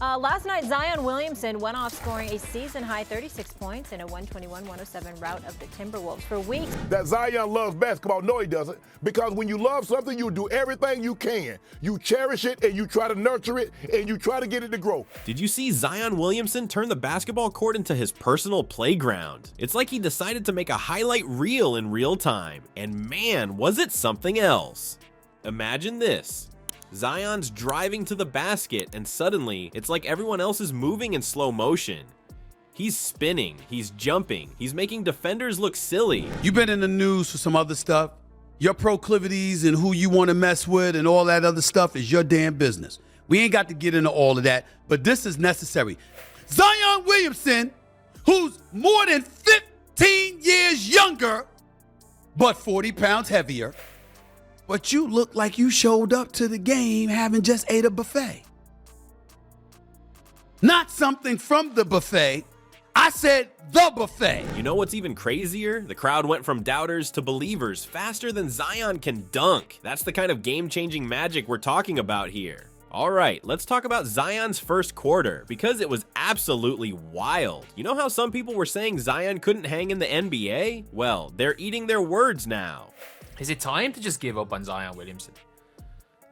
Last night, Zion Williamson went off scoring a season-high 36 points in a 121-107 rout of the Timberwolves. For weeks, that Zion loves basketball. No, he doesn't. Because when you love something, you do everything you can. You cherish it, and you try to nurture it, and you try to get it to grow. Did you see Zion Williamson turn the basketball court into his personal playground? It's like he decided to make a highlight reel in real time. And man, was it something else. Imagine this. Zion's driving to the basket, and suddenly, it's like everyone else is moving in slow motion. He's spinning, he's jumping, he's making defenders look silly. You've been in the news for some other stuff. Your proclivities and who you want to mess with and all that other stuff is your damn business. We ain't got to get into all of that, but this is necessary. Zion Williamson, who's more than 15 years younger, but 40 pounds heavier, but you look like you showed up to the game having just ate a buffet. Not something from the buffet. I said the buffet. You know what's even crazier? The crowd went from doubters to believers faster than Zion can dunk. That's the kind of game-changing magic we're talking about here. All right, let's talk about Zion's first quarter, because it was absolutely wild. You know how some people were saying Zion couldn't hang in the NBA? Well, they're eating their words now. Is it time to just give up on Zion Williamson?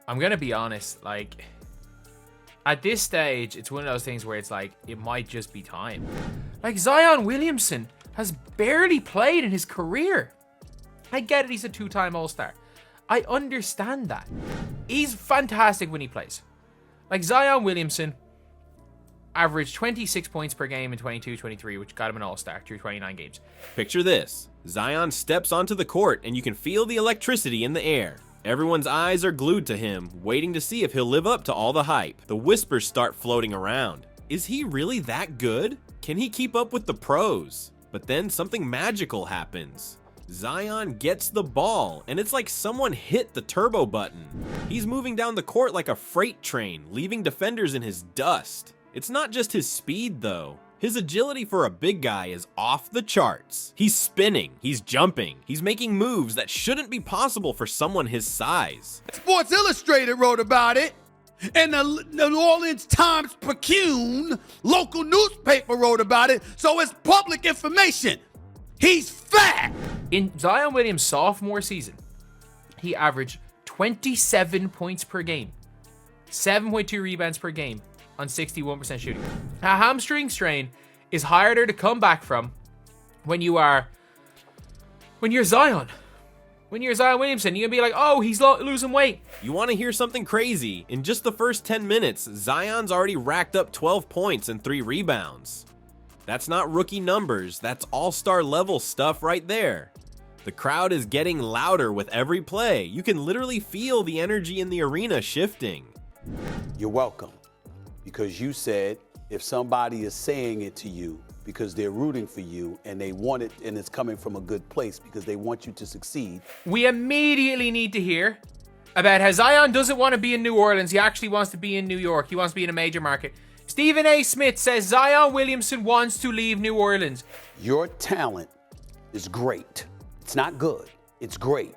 I'm going to be honest, like, at this stage, it's one of those things where it's like, it might just be time. Like, Zion Williamson has barely played in his career. I get it, he's a two-time All-Star. I understand that. He's fantastic when he plays. Like, Zion Williamson averaged 26 points per game in 22-23, which got him an All-Star through 29 games. Picture this. Zion steps onto the court and you can feel the electricity in the air. Everyone's eyes are glued to him, waiting to see if he'll live up to all the hype. The whispers start floating around. Is he really that good? Can he keep up with the pros? But then something magical happens. Zion gets the ball, and it's like someone hit the turbo button. He's moving down the court like a freight train, leaving defenders in his dust. It's not just his speed, though. His agility for a big guy is off the charts. He's spinning, he's jumping, he's making moves that shouldn't be possible for someone his size. Sports Illustrated wrote about it, and the New Orleans Times-Picayune local newspaper wrote about it, so it's public information. He's fat. In Zion Williams' sophomore season, he averaged 27 points per game, 7.2 rebounds per game on 61% shooting. A hamstring strain is harder to come back from when you're Zion. When you're Zion Williamson, you're gonna be like, oh, he's losing weight. You want to hear something crazy? In just the first 10 minutes, Zion's already racked up 12 points and 3 rebounds. That's not rookie numbers, that's all-star level stuff right there. The crowd is getting louder with every play. You can literally feel the energy in the arena shifting. You're welcome, because you said if somebody is saying it to you because they're rooting for you and they want it and it's coming from a good place because they want you to succeed. We immediately need to hear about how Zion doesn't want to be in New Orleans. He actually wants to be in New York. He wants to be in a major market. Stephen A. Smith says Zion Williamson wants to leave New Orleans. Your talent is great. It's not good. It's great.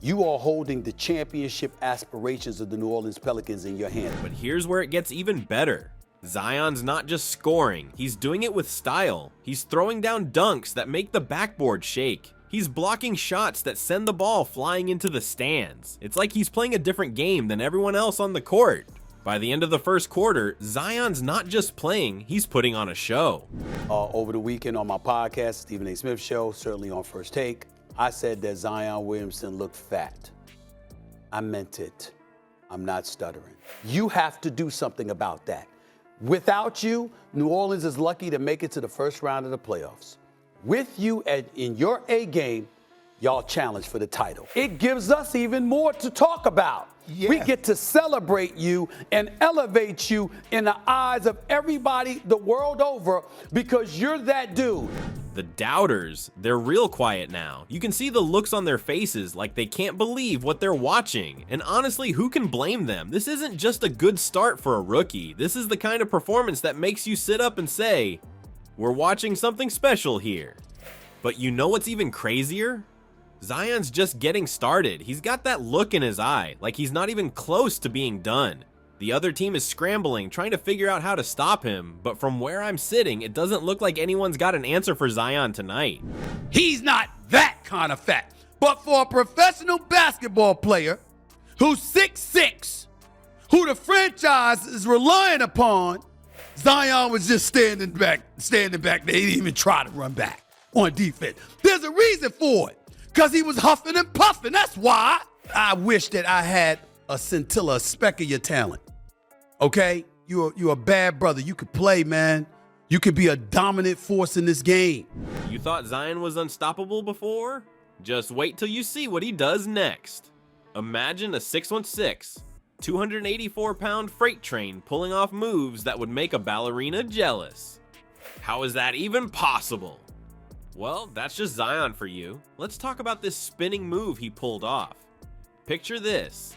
You are holding the championship aspirations of the New Orleans Pelicans in your hand. But here's where it gets even better. Zion's not just scoring, he's doing it with style. He's throwing down dunks that make the backboard shake. He's blocking shots that send the ball flying into the stands. It's like he's playing a different game than everyone else on the court. By the end of the first quarter, Zion's not just playing, he's putting on a show. Over the weekend on my podcast, Stephen A. Smith Show, certainly on First Take, I said that Zion Williamson looked fat. I meant it. I'm not stuttering. You have to do something about that. Without you, New Orleans is lucky to make it to the first round of the playoffs. With you in your A game, y'all challenge for the title. It gives us even more to talk about. Yeah. We get to celebrate you and elevate you in the eyes of everybody the world over because you're that dude. The doubters, they're real quiet now. You can see the looks on their faces like they can't believe what they're watching. And honestly, who can blame them? This isn't just a good start for a rookie. This is the kind of performance that makes you sit up and say, we're watching something special here. But you know what's even crazier? Zion's just getting started. He's got that look in his eye, like he's not even close to being done. The other team is scrambling, trying to figure out how to stop him, but from where I'm sitting, it doesn't look like anyone's got an answer for Zion tonight. He's not that kind of fat. But for a professional basketball player who's 6'6", who the franchise is relying upon, Zion was just standing back there. He didn't even try to run back on defense. There's a reason for it, because he was huffing and puffing. That's why. I wish that I had a scintilla, a speck of your talent. Okay? You're a bad brother. You could play, man. You could be a dominant force in this game. You thought Zion was unstoppable before? Just wait till you see what he does next. Imagine a 6'16", 284-pound freight train pulling off moves that would make a ballerina jealous. How is that even possible? Well, that's just Zion for you. Let's talk about this spinning move he pulled off. Picture this.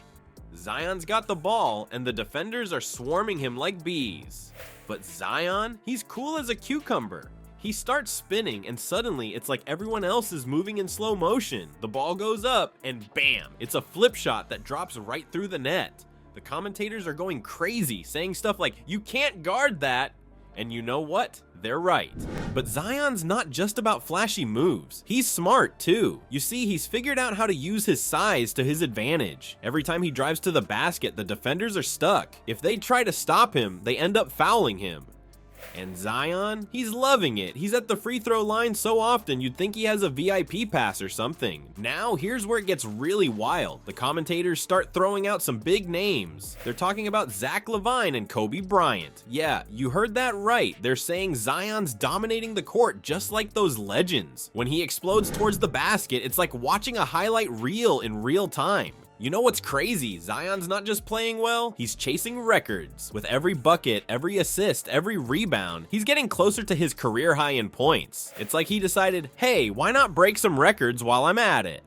Zion's got the ball and the defenders are swarming him like bees. But Zion, he's cool as a cucumber. He starts spinning and suddenly it's like everyone else is moving in slow motion. The ball goes up and bam, it's a flip shot that drops right through the net. The commentators are going crazy, saying stuff like, "You can't guard that." And you know what? They're right. But Zion's not just about flashy moves. He's smart too. You see, he's figured out how to use his size to his advantage. Every time he drives to the basket, the defenders are stuck. If they try to stop him, they end up fouling him. And Zion, he's loving it. He's at the free throw line so often you'd think he has a VIP pass or something. Now, here's where it gets really wild. The commentators start throwing out some big names. They're talking about Zach LaVine and Kobe Bryant. Yeah, you heard that right. They're saying Zion's dominating the court just like those legends. When he explodes towards the basket, it's like watching a highlight reel in real time. You know what's crazy? Zion's not just playing well, he's chasing records. With every bucket, every assist, every rebound, he's getting closer to his career high in points. It's like he decided, hey, why not break some records while I'm at it?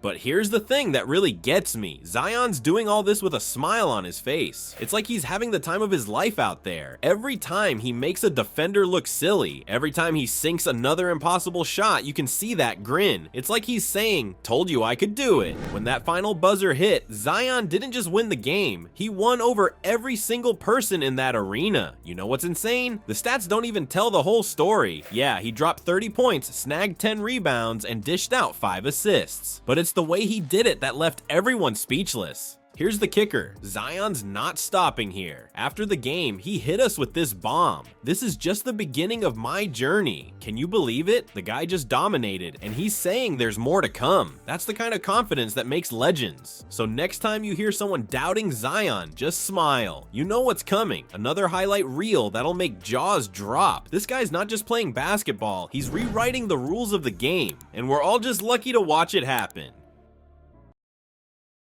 But here's the thing that really gets me. Zion's doing all this with a smile on his face. It's like he's having the time of his life out there. Every time he makes a defender look silly, every time he sinks another impossible shot, you can see that grin. It's like he's saying, "Told you I could do it." When that final buzzer hit, Zion didn't just win the game, he won over every single person in that arena. You know what's insane? The stats don't even tell the whole story. Yeah, he dropped 30 points, snagged 10 rebounds, and dished out 5 assists. But it's the way he did it that left everyone speechless. Here's the kicker. Zion's not stopping here. After the game, he hit us with this bomb. "This is just the beginning of my journey." Can you believe it? The guy just dominated, and he's saying there's more to come. That's the kind of confidence that makes legends. So next time you hear someone doubting Zion, just smile. You know what's coming. Another highlight reel that'll make jaws drop. This guy's not just playing basketball, he's rewriting the rules of the game, and we're all just lucky to watch it happen.